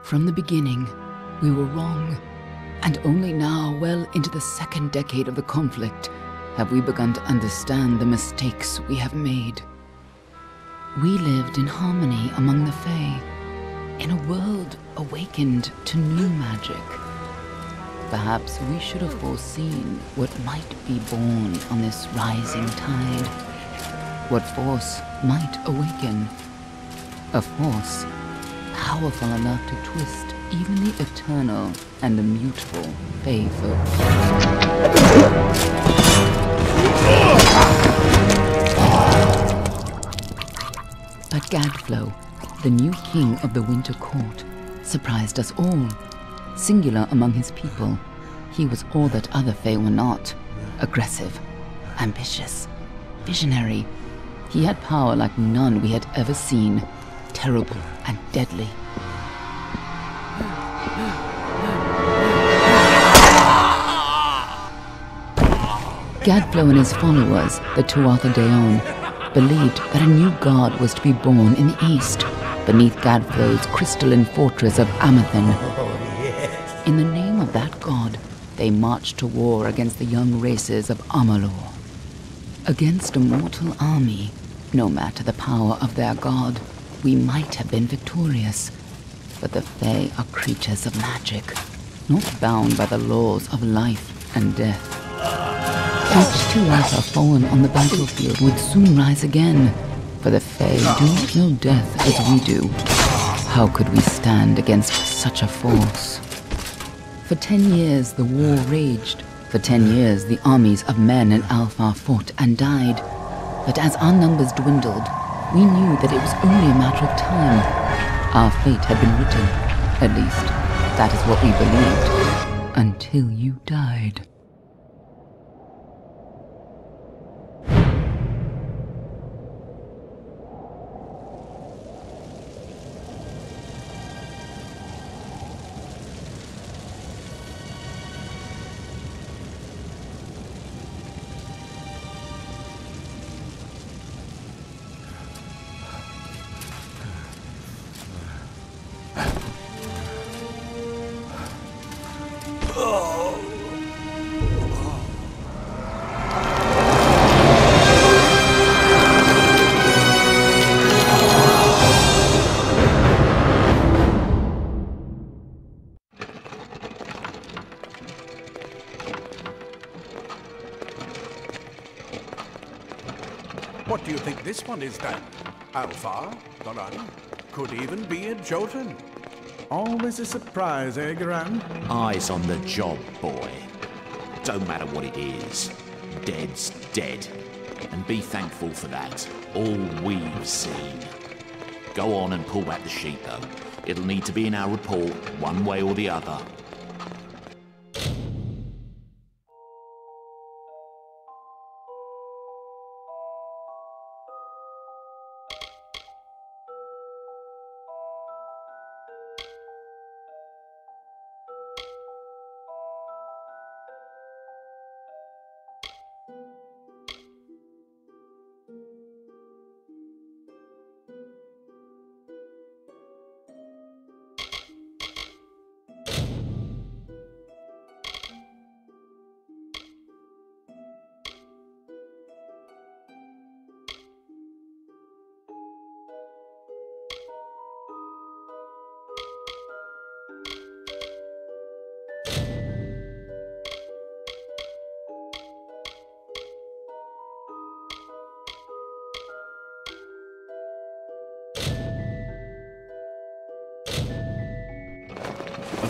From the beginning, we were wrong. And only now, well into the second decade of the conflict, have we begun to understand the mistakes we have made. We lived in harmony among the Fae, in a world awakened to new magic. Perhaps we should have foreseen what might be born on this rising tide. What force might awaken. A force powerful enough to twist even the eternal and immutable Fae folk. But Gadflow, the new king of the Winter Court, surprised us all. Singular among his people, he was all that other Fae were not. Aggressive, ambitious, visionary. He had power like none we had ever seen, terrible and deadly. Gadflow and his followers, the Tuatha Deon, believed that a new god was to be born in the east, beneath Gadflow's crystalline fortress of Amathen. In the name of that god, they marched to war against the young races of Amalur. Against a mortal army, no matter the power of their god, we might have been victorious. But the Fae are creatures of magic, not bound by the laws of life and death. Each Tuatha fallen on the battlefield would soon rise again, for the Fae do not know death as we do. How could we stand against such a force? For 10 years the war raged. For 10 years the armies of Men and Alpha fought and died. But as our numbers dwindled, we knew that it was only a matter of time. Our fate had been written. At least, that is what we believed. Until you died. What do you think this one is then? Alpha, Doran, could even be a Jotun. Always a surprise, eh, Garan? Eyes on the job, boy. Don't matter what it is. Dead's dead. And be thankful for that. All we've seen. Go on and pull back the sheet, though. It'll need to be in our report, one way or the other.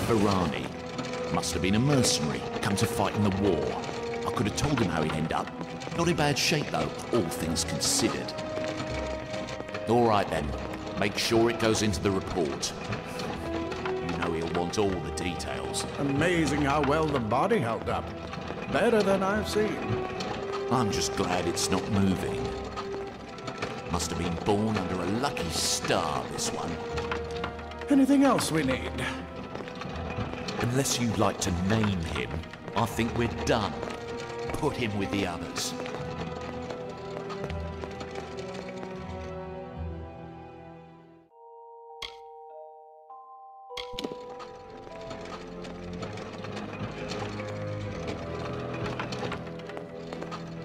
Varani. Must have been a mercenary, come to fight in the war. I could have told him how he'd end up. Not in bad shape though, all things considered. All right then, make sure it goes into the report. You know he'll want all the details. Amazing how well the body held up. Better than I've seen. I'm just glad it's not moving. Must have been born under a lucky star, this one. Anything else we need? Unless you'd like to name him, I think we're done. Put him with the others.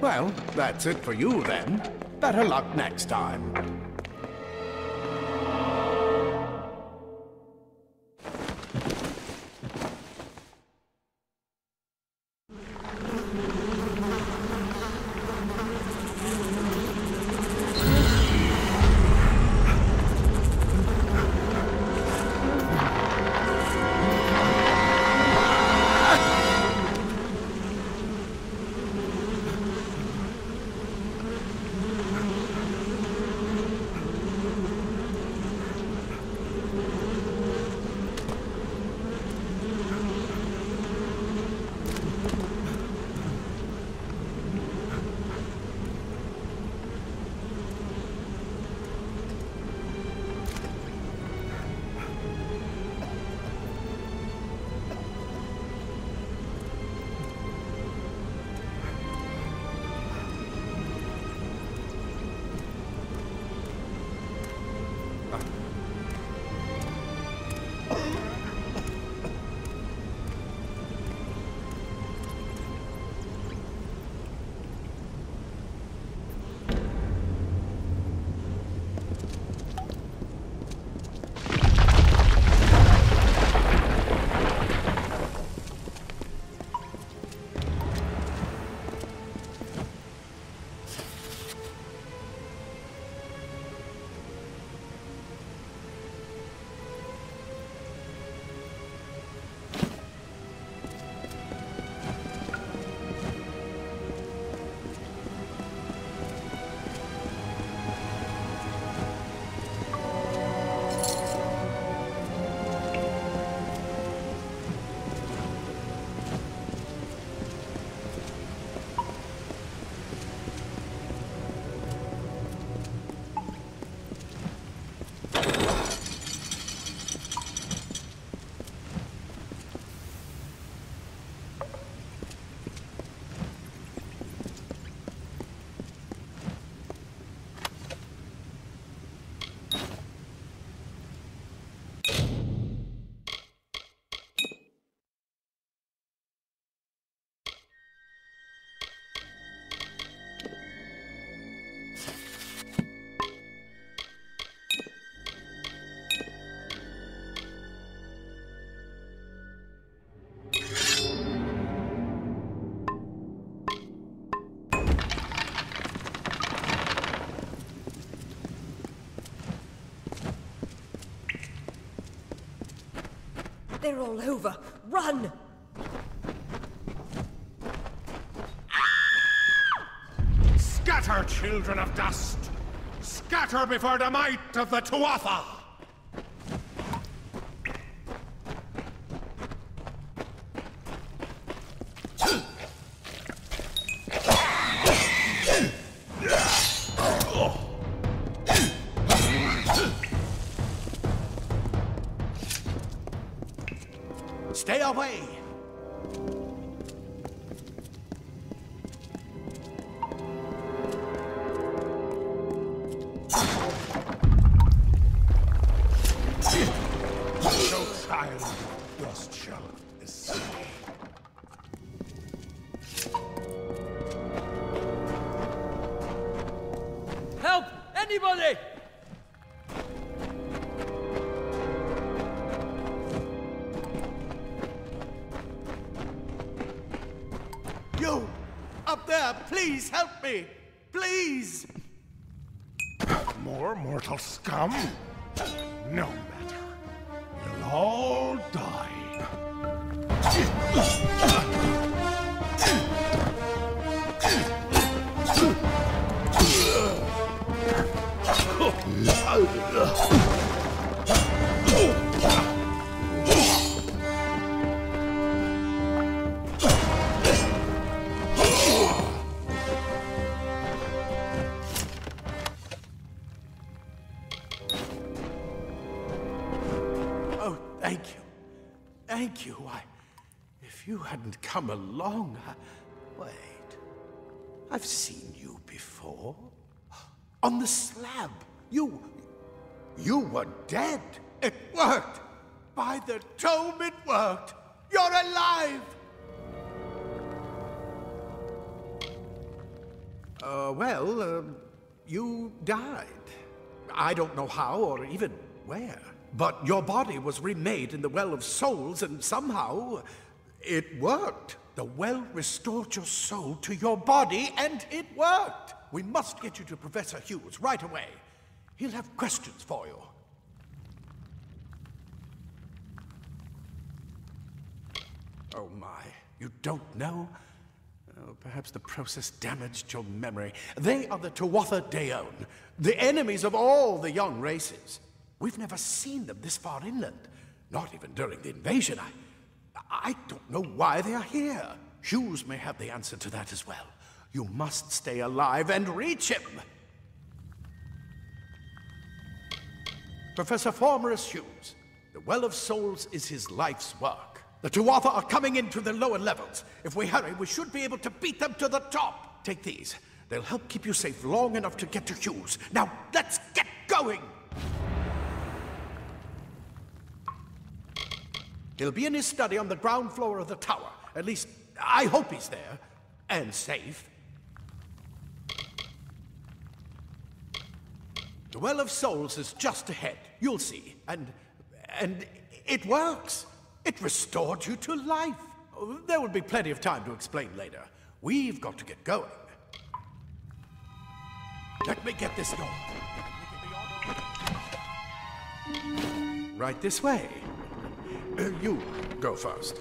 Well, that's it for you then. Better luck next time. They're all over. Run! Scatter, children of dust! Scatter before the might of the Tuatha! Stay away! No child dust shall escape. Help! Anybody! You! Up there! Please help me! Please! More mortal scum? No matter. You'll all die. Oh, thank you. Thank you. If you hadn't come along, Wait. I've seen you before. On the slab. You were dead. It worked. By the tome, it worked. You're alive. You died. I don't know how or even where. But your body was remade in the Well of Souls, and somehow it worked. The well restored your soul to your body, and it worked. We must get you to Professor Hughes right away. He'll have questions for you. Oh my, you don't know? Oh, perhaps the process damaged your memory. They are the Tuatha Deon, the enemies of all the young races. We've never seen them this far inland, not even during the invasion. I don't know why they are here. Hughes may have the answer to that as well. You must stay alive and reach him. Professor Formerus Hughes, the Well of Souls is his life's work. The Tuatha are coming into the lower levels. If we hurry, we should be able to beat them to the top. Take these. They'll help keep you safe long enough to get to Hughes. Now, let's get going! He'll be in his study on the ground floor of the tower. At least, I hope he's there. And safe. The Well of Souls is just ahead. You'll see. And it works. It restored you to life. There will be plenty of time to explain later. We've got to get going. Let me get this door. Right this way. You go first.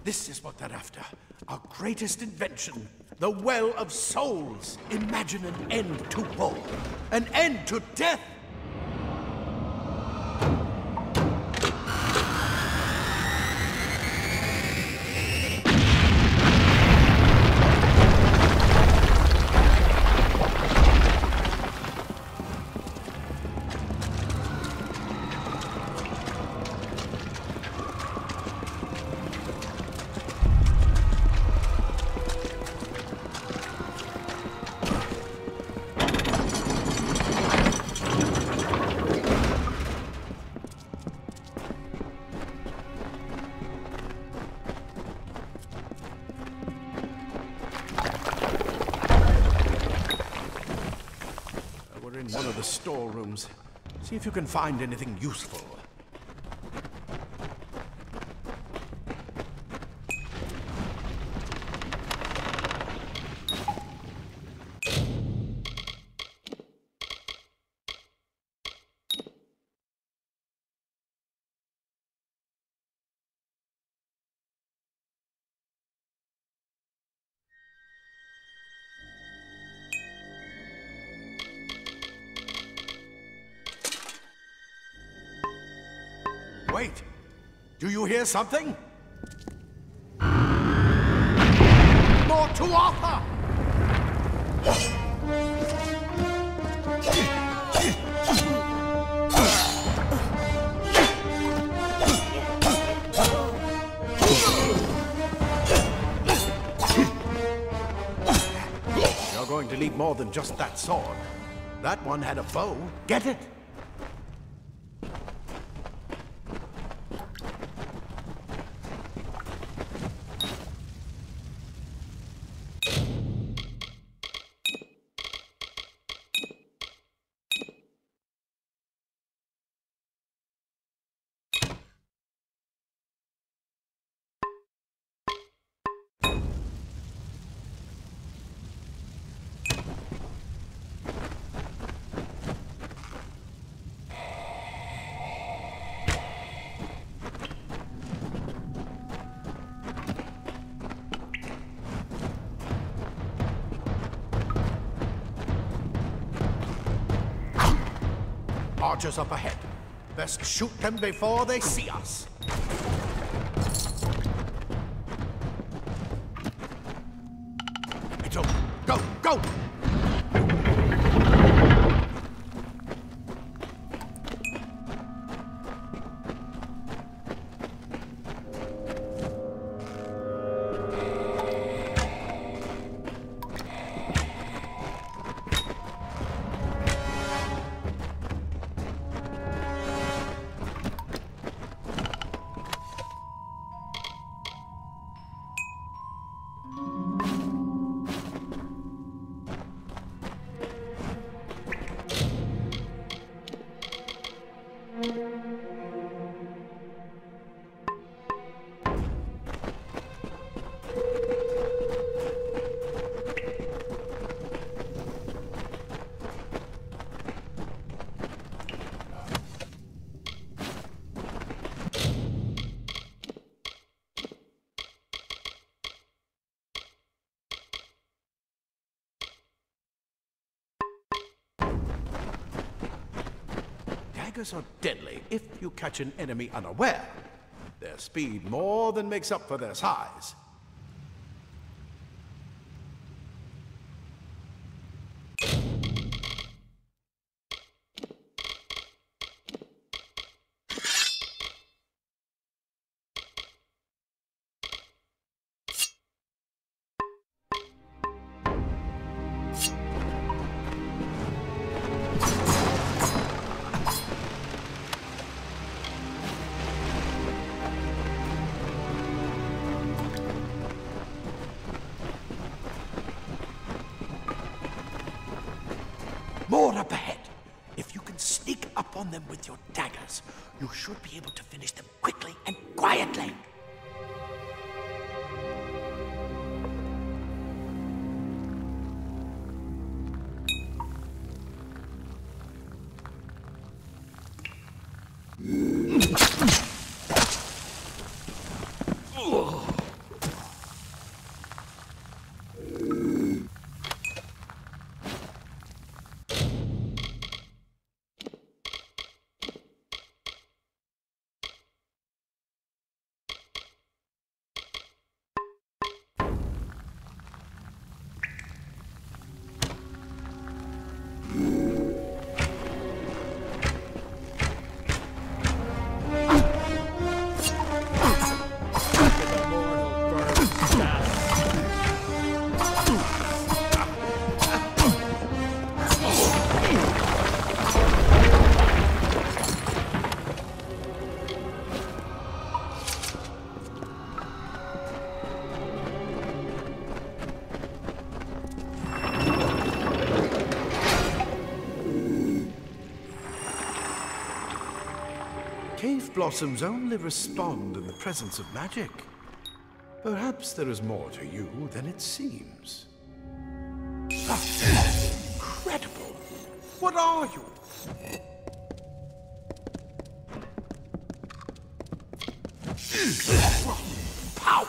This is what they're after. Our greatest invention. The Well of Souls. Imagine an end to war. An end to death. One of the storerooms. See if you can find anything useful. Wait! Do you hear something? More Tuatha! You're going to need more than just that sword. That one had a bow. Get it? archers up ahead. Best shoot them before they see us. It's over. Go, go! Daggers are deadly if you catch an enemy unaware. Their speed more than makes up for their size. More up ahead. If you can sneak up on them with your daggers, you should be able to finish them quickly and quietly. Cave blossoms only respond in the presence of magic. Perhaps there is more to you than it seems. Incredible! What are you? Pow!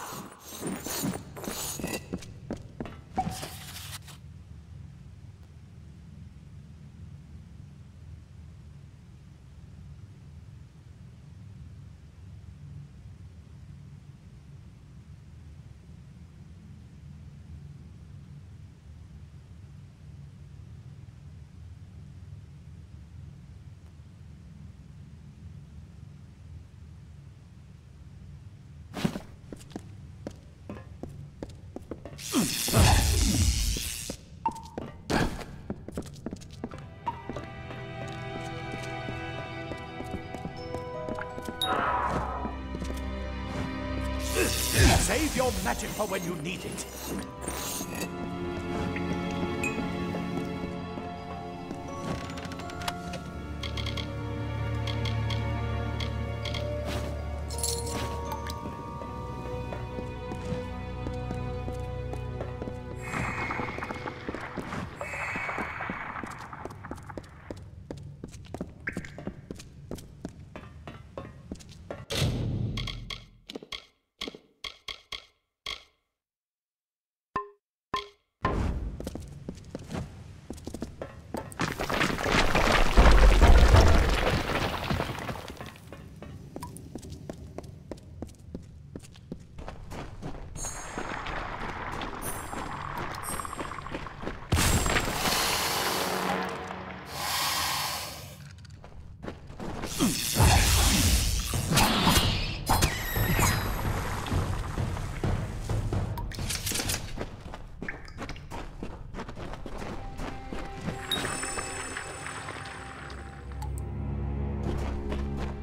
Save your magic for when you need it.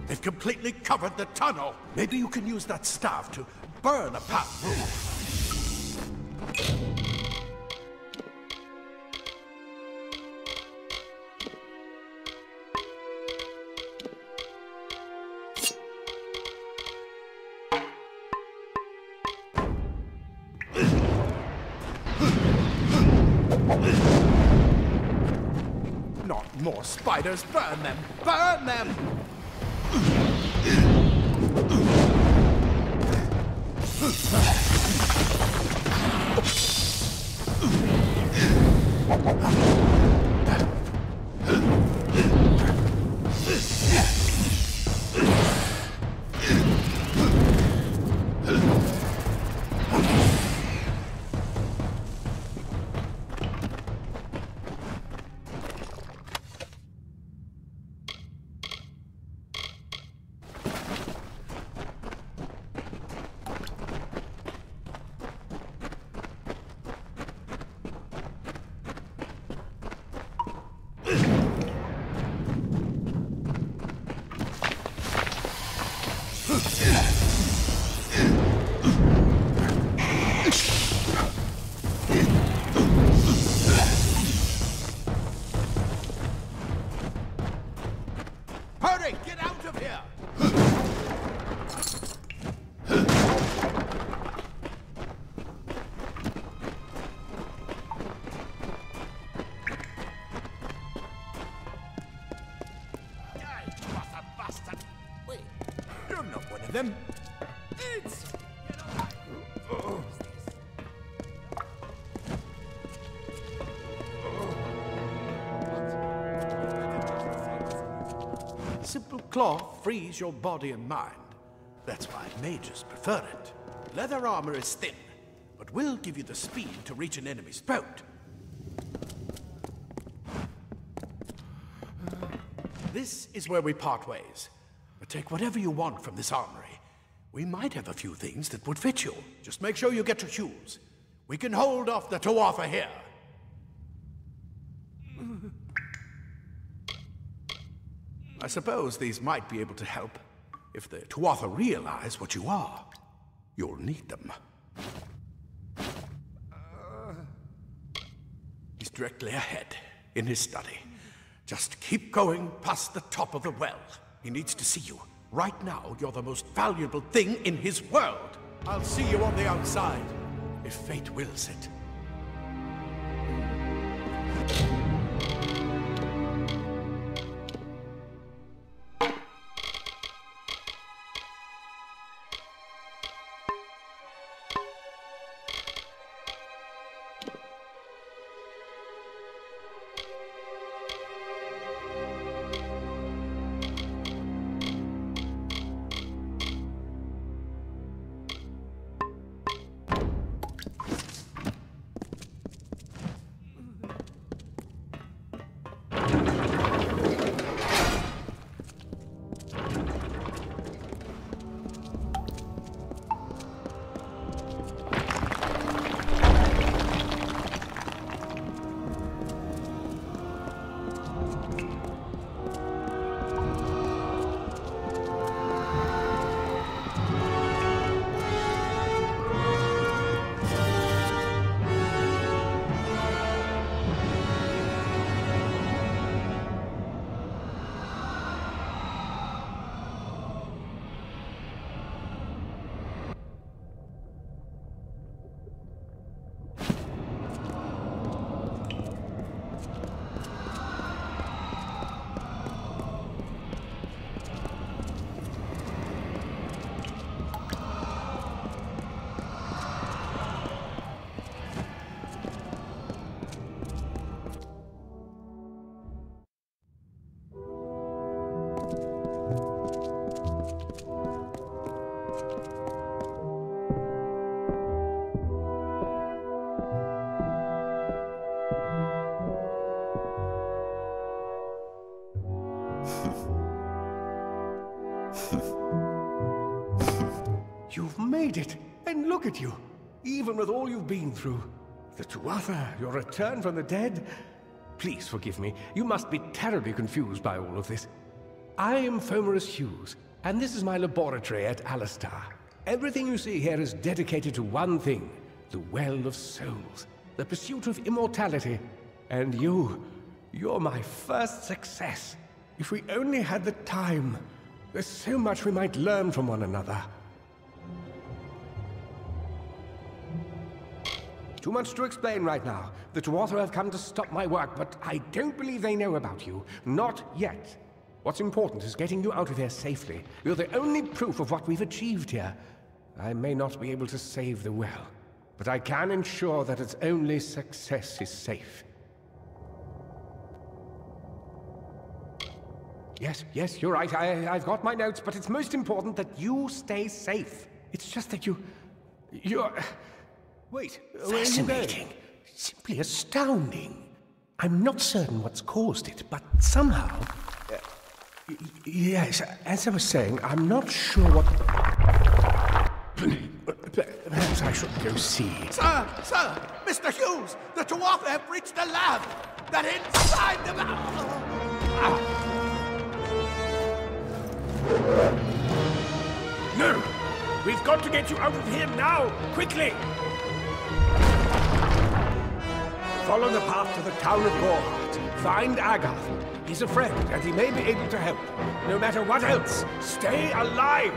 They've completely covered the tunnel. Maybe you can use that staff to burn a path through. Not more spiders! Burn them! Burn them! Hurry! Get out of here! Bastard! Wait, you're not one of them. It's... Simple cloth frees your body and mind. That's why mages prefer it. Leather armor is thin, but will give you the speed to reach an enemy's throat. This is where we part ways. But take whatever you want from this armory. We might have a few things that would fit you. Just make sure you get your shoes. We can hold off the Tuatha here. I suppose these might be able to help. If the Tuatha realize what you are, you'll need them. He's directly ahead, in his study. Just keep going past the top of the well. He needs to see you. Right now, you're the most valuable thing in his world. I'll see you on the outside, if fate wills it. You've made it, and look at you. Even with all you've been through. The Tuatha, your return from the dead. Please forgive me. You must be terribly confused by all of this. I am Fomerus Hughes, and this is my laboratory at Alistar. Everything you see here is dedicated to one thing, the Well of Souls, the pursuit of immortality. And you're my first success. If we only had the time, there's so much we might learn from one another. Too much to explain right now. The Tuatha have come to stop my work, but I don't believe they know about you. Not yet. What's important is getting you out of here safely. You're the only proof of what we've achieved here. I may not be able to save the well, but I can ensure that its only success is safe. Yes, you're right. I've got my notes, but it's most important that you stay safe. It's just that you're... Wait, fascinating. Simply astounding. I'm not certain what's caused it, but somehow... yes, as I was saying, I'm not sure what... Perhaps I should go see. Sir! Mr. Hughes! The Tuatha have reached the lab! They're inside the lab! No! We've got to get you out of here now! Quickly! Follow the path to the town of Gorhart. Find Agath. He's a friend, and he may be able to help. No matter what else, stay alive!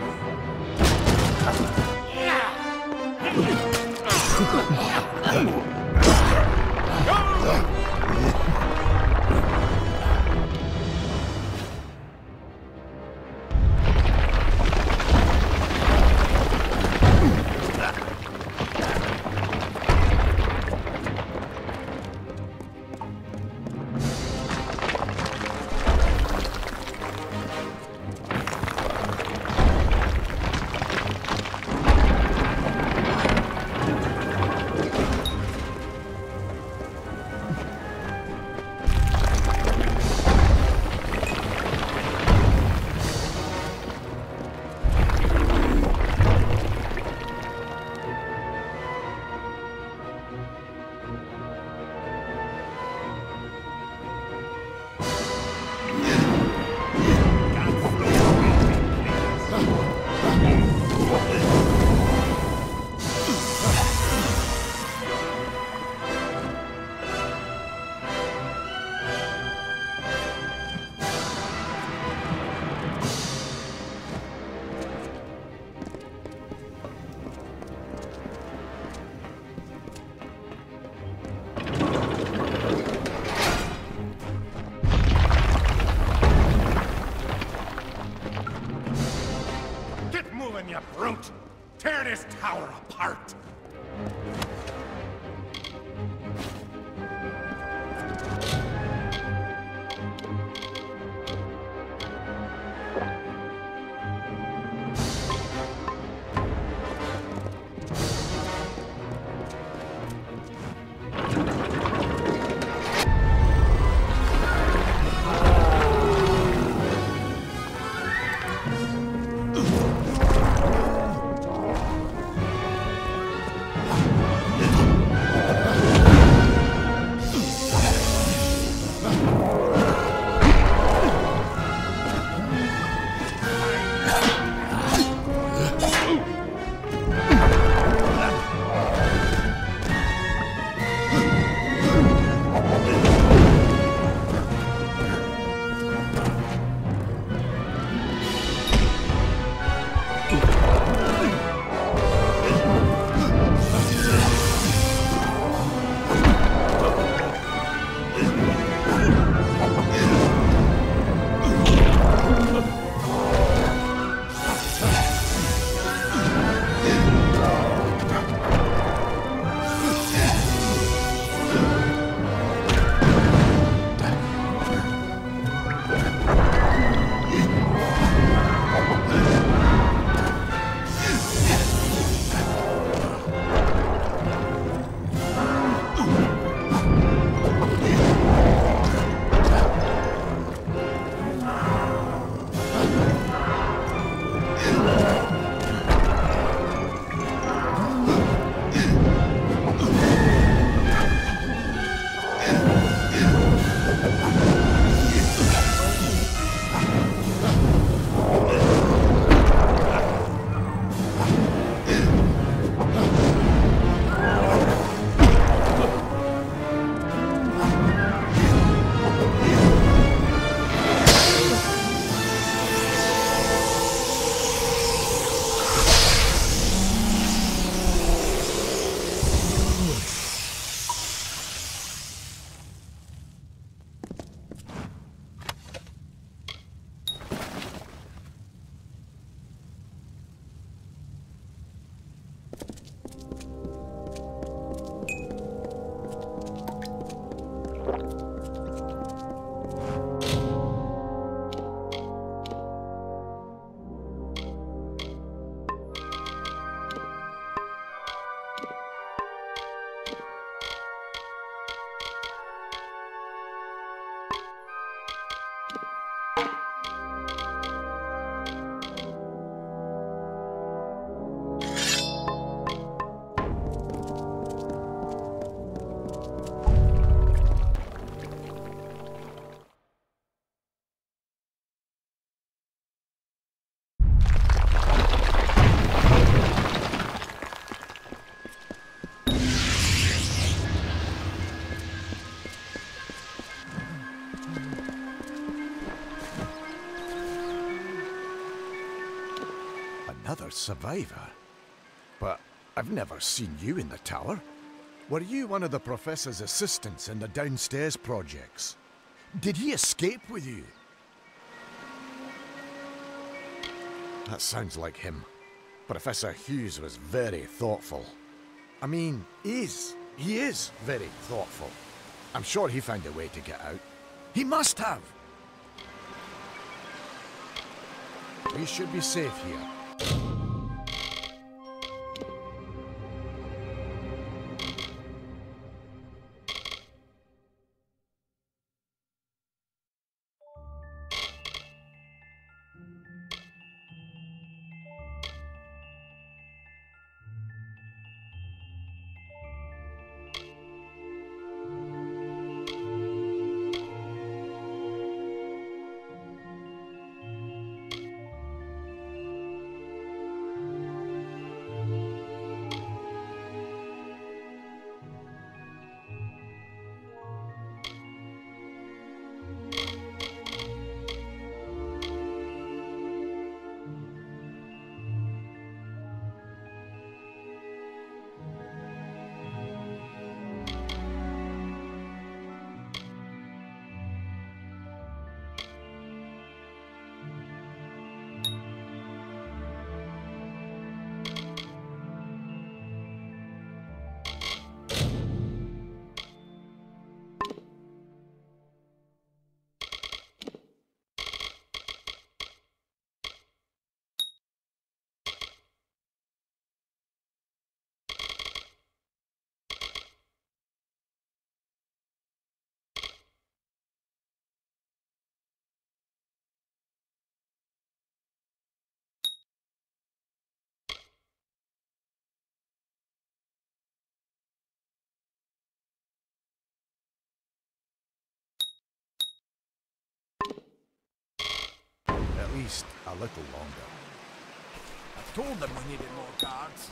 You brute! Tear this tower apart! Another survivor? But I've never seen you in the tower. Were you one of the Professor's assistants in the downstairs projects? Did he escape with you? That sounds like him. Professor Hughes was very thoughtful. I mean, he is very thoughtful. I'm sure he found a way to get out. He must have! We should be safe here. At least a little longer. I told them we needed more guards.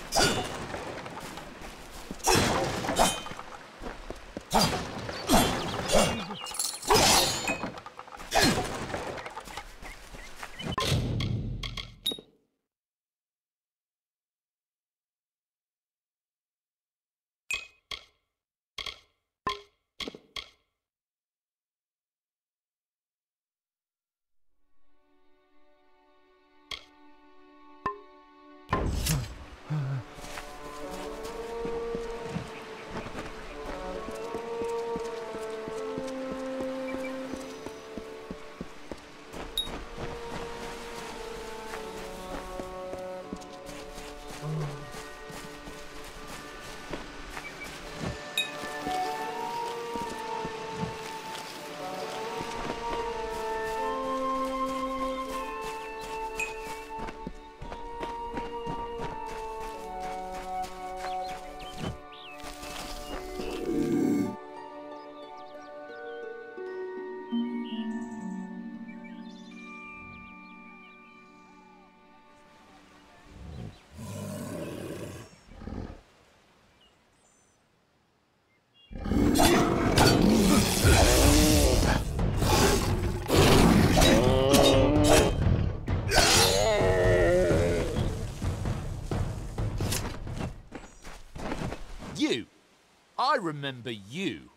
I remember you.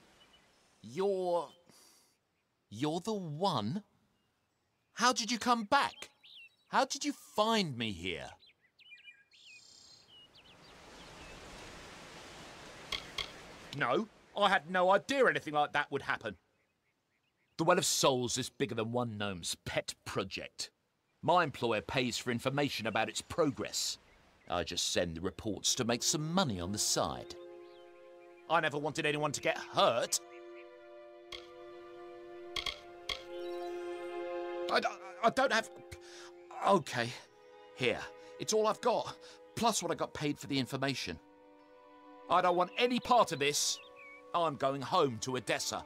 You're the one? How did you come back? How did you find me here? No, I had no idea anything like that would happen. The Well of Souls is bigger than one gnome's pet project. My employer pays for information about its progress. I just send the reports to make some money on the side. I never wanted anyone to get hurt. I don't have... Okay, here. It's all I've got, plus what I got paid for the information. I don't want any part of this. I'm going home to Odessa.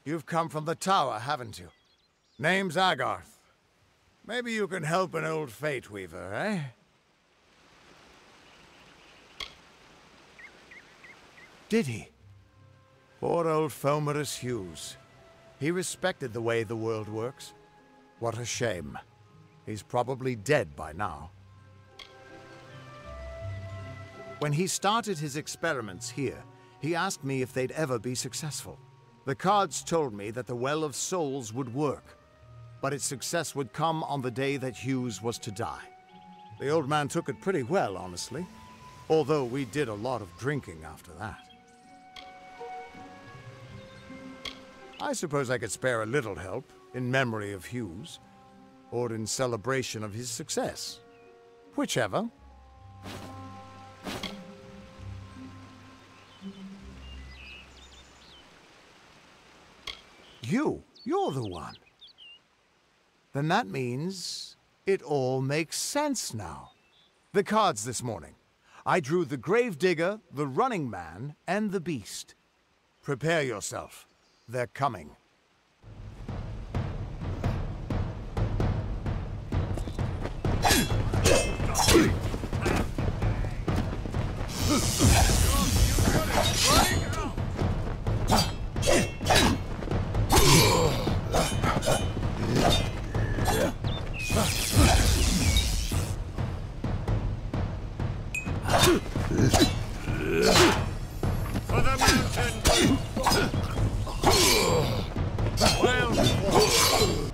You've come from the tower, haven't you? Name's Agarth. Maybe you can help an old Fate Weaver, eh? Did he? Poor old Fomerus Hughes. He respected the way the world works. What a shame. He's probably dead by now. When he started his experiments here, he asked me if they'd ever be successful. The cards told me that the Well of Souls would work, but its success would come on the day that Hughes was to die. The old man took it pretty well, honestly, although we did a lot of drinking after that. I suppose I could spare a little help in memory of Hughes, or in celebration of his success. Whichever. You're the one. Then that means it all makes sense now. The cards this morning. I drew the Gravedigger, the Running Man, and the Beast. Prepare yourself. They're coming. For the mountain! Well fought!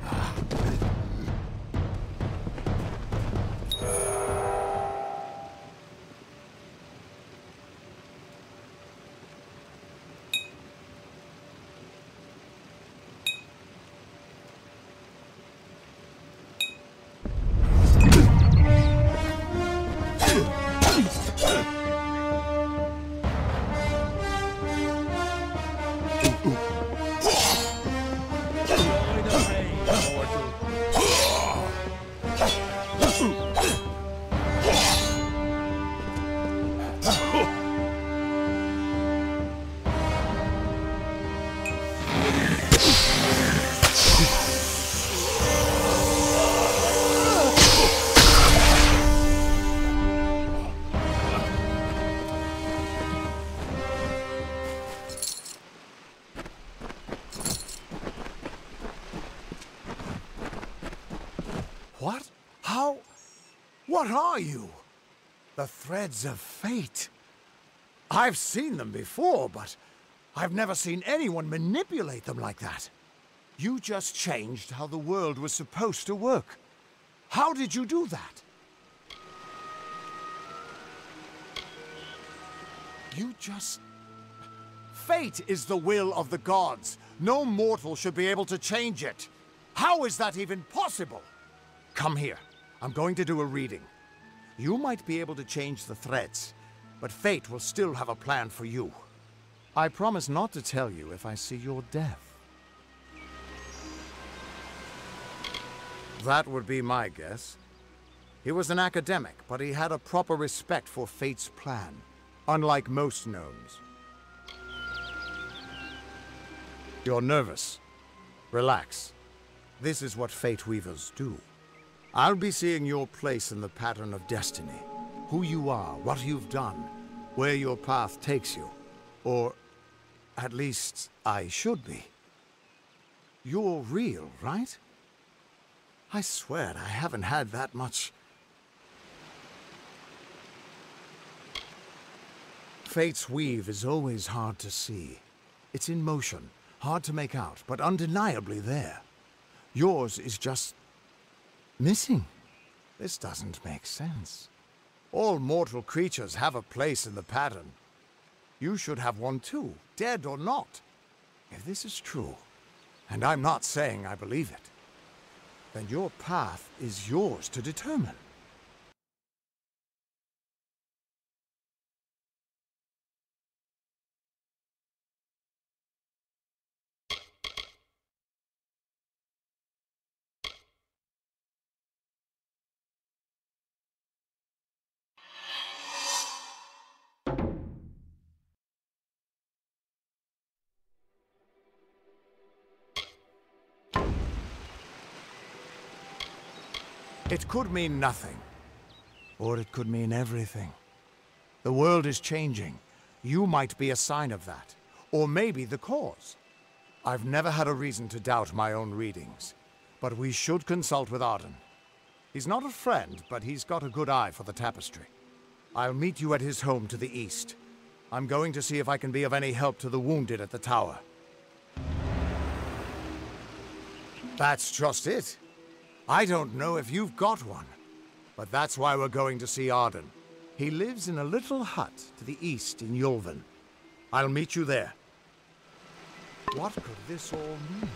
What? How? What are you? The threads of fate. I've seen them before, but I've never seen anyone manipulate them like that. You just changed how the world was supposed to work. How did you do that? You just... Fate is the will of the gods. No mortal should be able to change it. How is that even possible? Come here. I'm going to do a reading. You might be able to change the threads, but fate will still have a plan for you. I promise not to tell you if I see your death. That would be my guess. He was an academic, but he had a proper respect for fate's plan, unlike most gnomes. You're nervous. Relax. This is what Fate Weavers do. I'll be seeing your place in the pattern of destiny. Who you are, what you've done, where your path takes you. Or, at least, I should be. You're real, right? I swear I haven't had that much. Fate's weave is always hard to see. It's in motion, hard to make out, but undeniably there. Yours is just missing. This doesn't make sense. All mortal creatures have a place in the pattern. You should have one too, dead or not. If this is true, and I'm not saying I believe it, then your path is yours to determine. It could mean nothing, or it could mean everything. The world is changing. You might be a sign of that, or maybe the cause. I've never had a reason to doubt my own readings, but we should consult with Arden. He's not a friend, but he's got a good eye for the tapestry. I'll meet you at his home to the east. I'm going to see if I can be of any help to the wounded at the tower. That's just it. I don't know if you've got one, but that's why we're going to see Arden. He lives in a little hut to the east in Yulven. I'll meet you there. What could this all mean?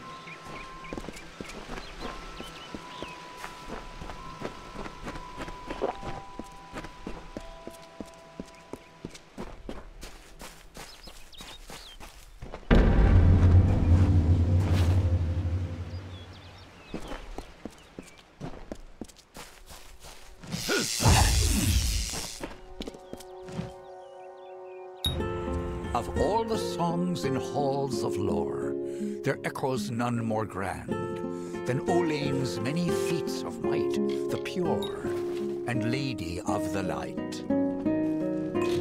Of all the songs in halls of lore, there echoes none more grand than Olane's many feats of might, the pure and lady of the light.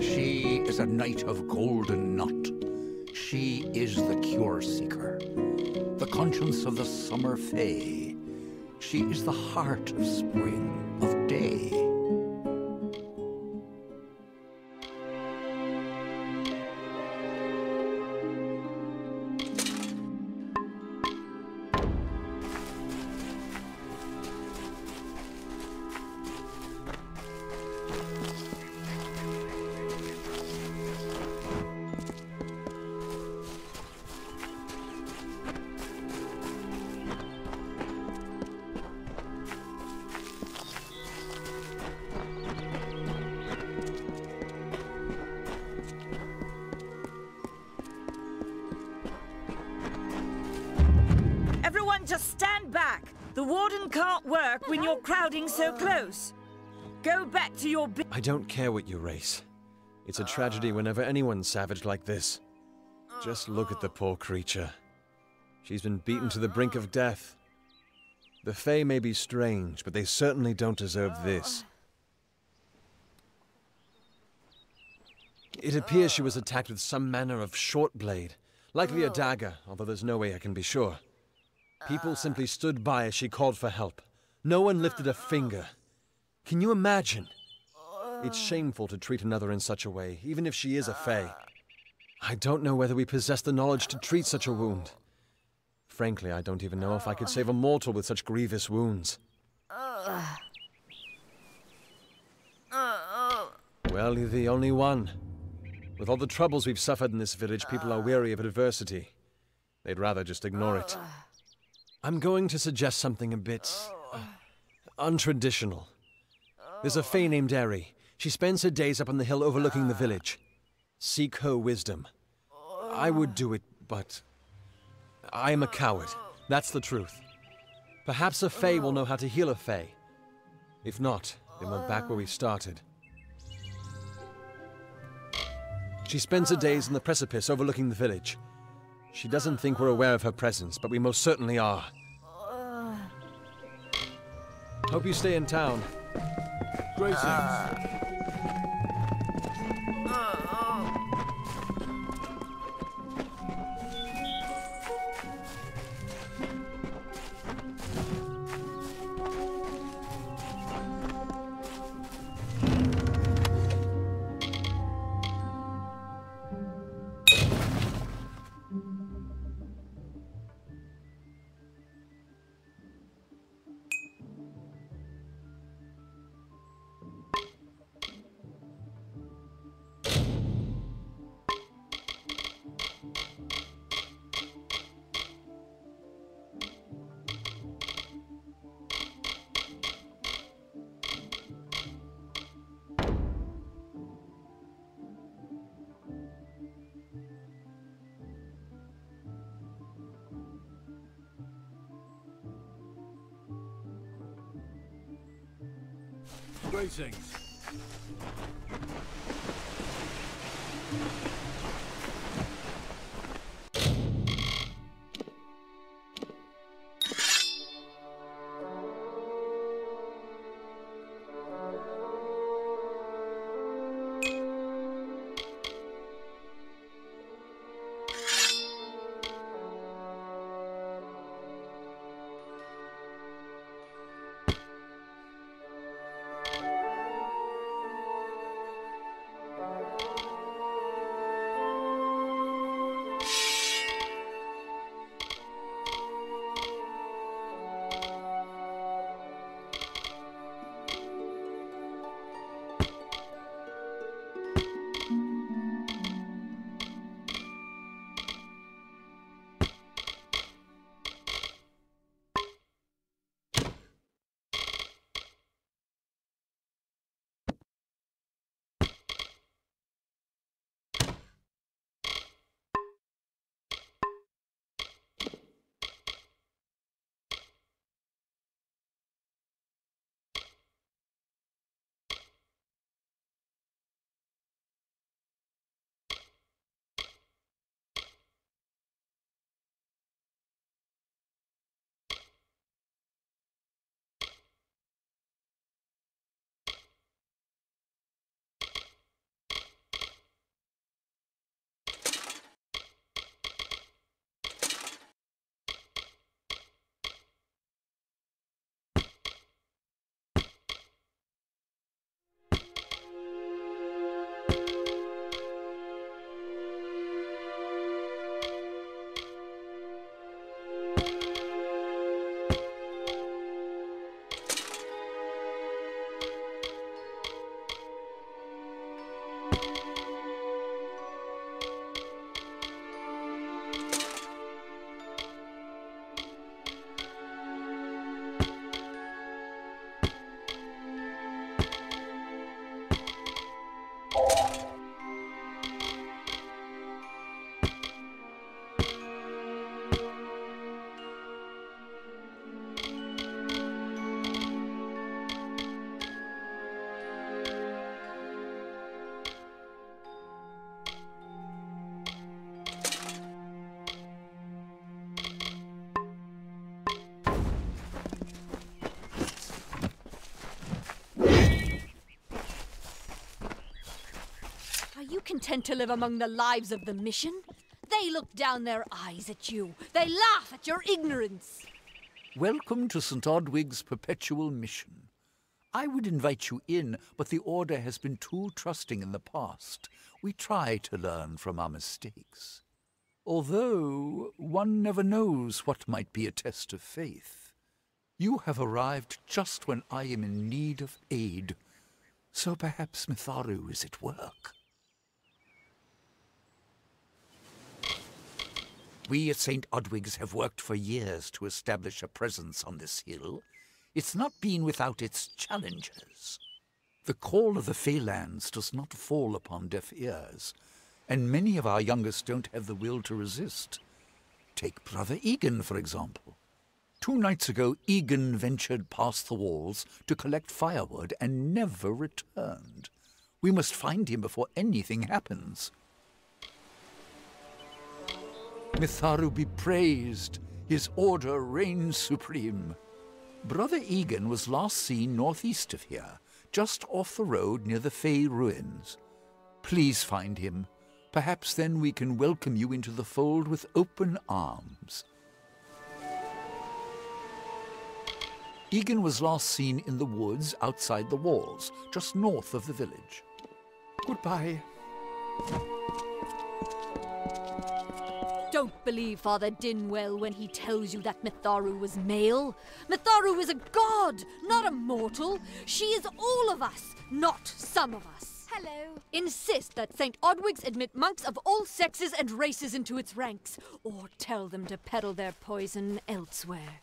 She is a knight of golden knot. She is the cure seeker, the conscience of the summer fae. She is the heart of spring, of day. Just stand back. The warden can't work when you're crowding so close. Go back to your I don't care what you race. It's a tragedy whenever anyone's savaged like this. Just look at the poor creature. She's been beaten to the brink of death. The Fae may be strange, but they certainly don't deserve this. It appears she was attacked with some manner of short blade, likely a dagger, although there's no way I can be sure. People simply stood by as she called for help. No one lifted a finger. Can you imagine? It's shameful to treat another in such a way, even if she is a Fae. I don't know whether we possess the knowledge to treat such a wound. Frankly, I don't even know if I could save a mortal with such grievous wounds. Well, you're the only one. With all the troubles we've suffered in this village, people are weary of adversity. They'd rather just ignore it. I'm going to suggest something a bit untraditional. There's a Fae named Eri. She spends her days up on the hill overlooking the village. Seek her wisdom. I would do it, but I am a coward. That's the truth. Perhaps a Fae will know how to heal a Fae. If not, then we're back where we started. She spends her days on the precipice overlooking the village. She doesn't think we're aware of her presence, but we most certainly are. Hope you stay in town. Greetings. Greetings. Content to live among the lives of the mission? They look down their eyes at you. They laugh at your ignorance. Welcome to St. Odwig's perpetual mission. I would invite you in, but the Order has been too trusting in the past. We try to learn from our mistakes. Although, one never knows what might be a test of faith. You have arrived just when I am in need of aid. So perhaps Mitharu is at work. We at St. Odwig's have worked for years to establish a presence on this hill. It's not been without its challenges. The call of the Feylands does not fall upon deaf ears, and many of our youngest don't have the will to resist. Take Brother Egan, for example. 2 nights ago, Egan ventured past the walls to collect firewood and never returned. We must find him before anything happens. Mitharu be praised, his order reigns supreme. Brother Egan was last seen northeast of here, just off the road near the Fey ruins. Please find him. Perhaps then we can welcome you into the fold with open arms. Egan was last seen in the woods outside the walls, just north of the village. Goodbye. Don't believe Father Dinwell when he tells you that Mitharu was male. Mitharu is a god, not a mortal. She is all of us, not some of us. Hello. Insist that St. Odwig's admit monks of all sexes and races into its ranks, or tell them to peddle their poison elsewhere.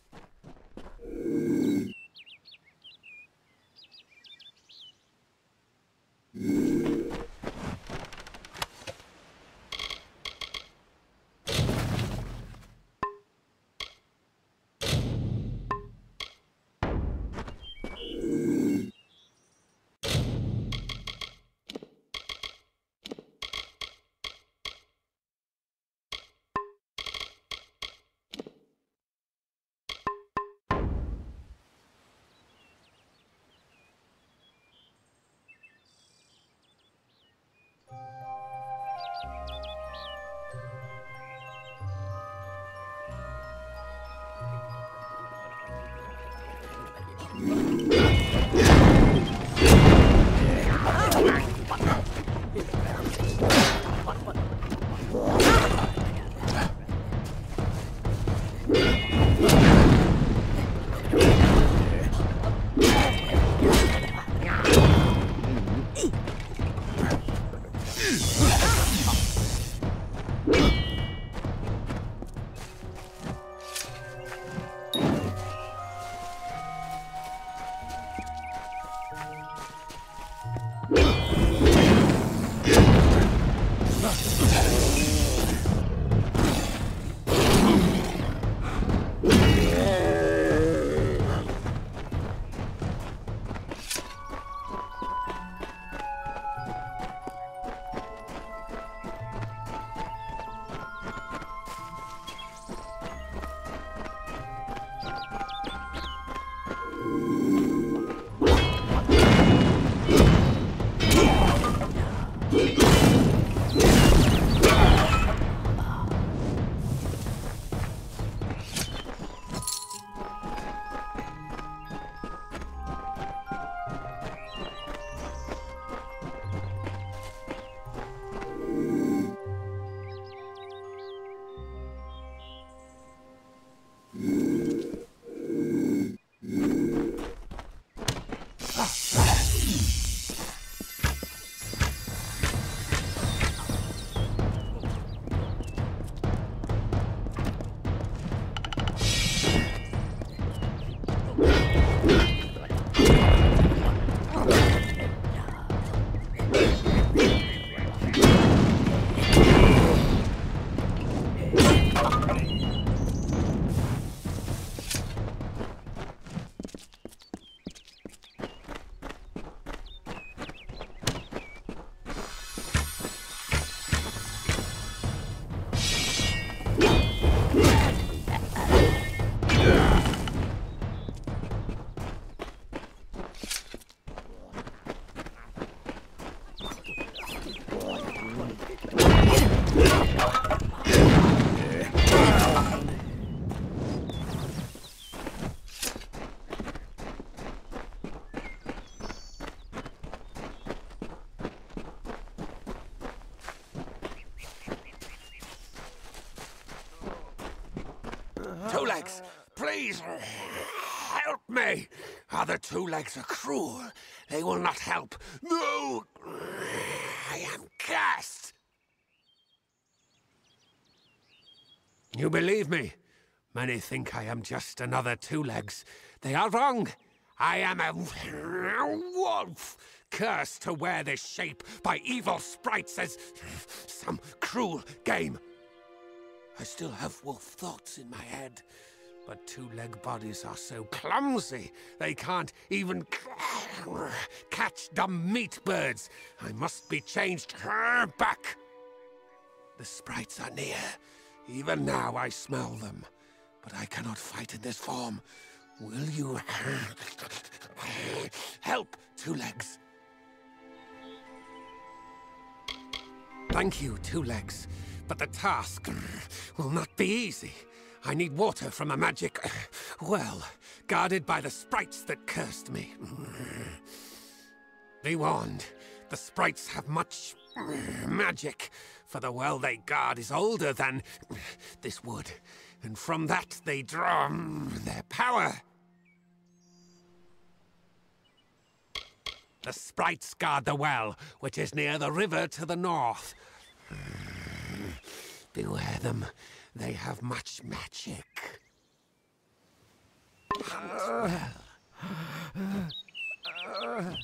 Two Legs, please, help me. Other Two Legs are cruel. They will not help. No, I am cursed. You believe me? Many think I am just another Two Legs. They are wrong. I am a wolf, cursed to wear this shape by evil sprites as some cruel game. I still have wolf thoughts in my head, but two-leg bodies are so clumsy, they can't even catch dumb meat birds. I must be changed back. The sprites are near. Even now I smell them, but I cannot fight in this form. Will you help, Two Legs? Thank you, Two Legs. But the task will not be easy. I need water from a magic well, guarded by the sprites that cursed me. Be warned, the sprites have much magic, for the well they guard is older than this wood, and from that they draw their power. The sprites guard the well, which is near the river to the north. Beware them. They have much magic. Hunt well.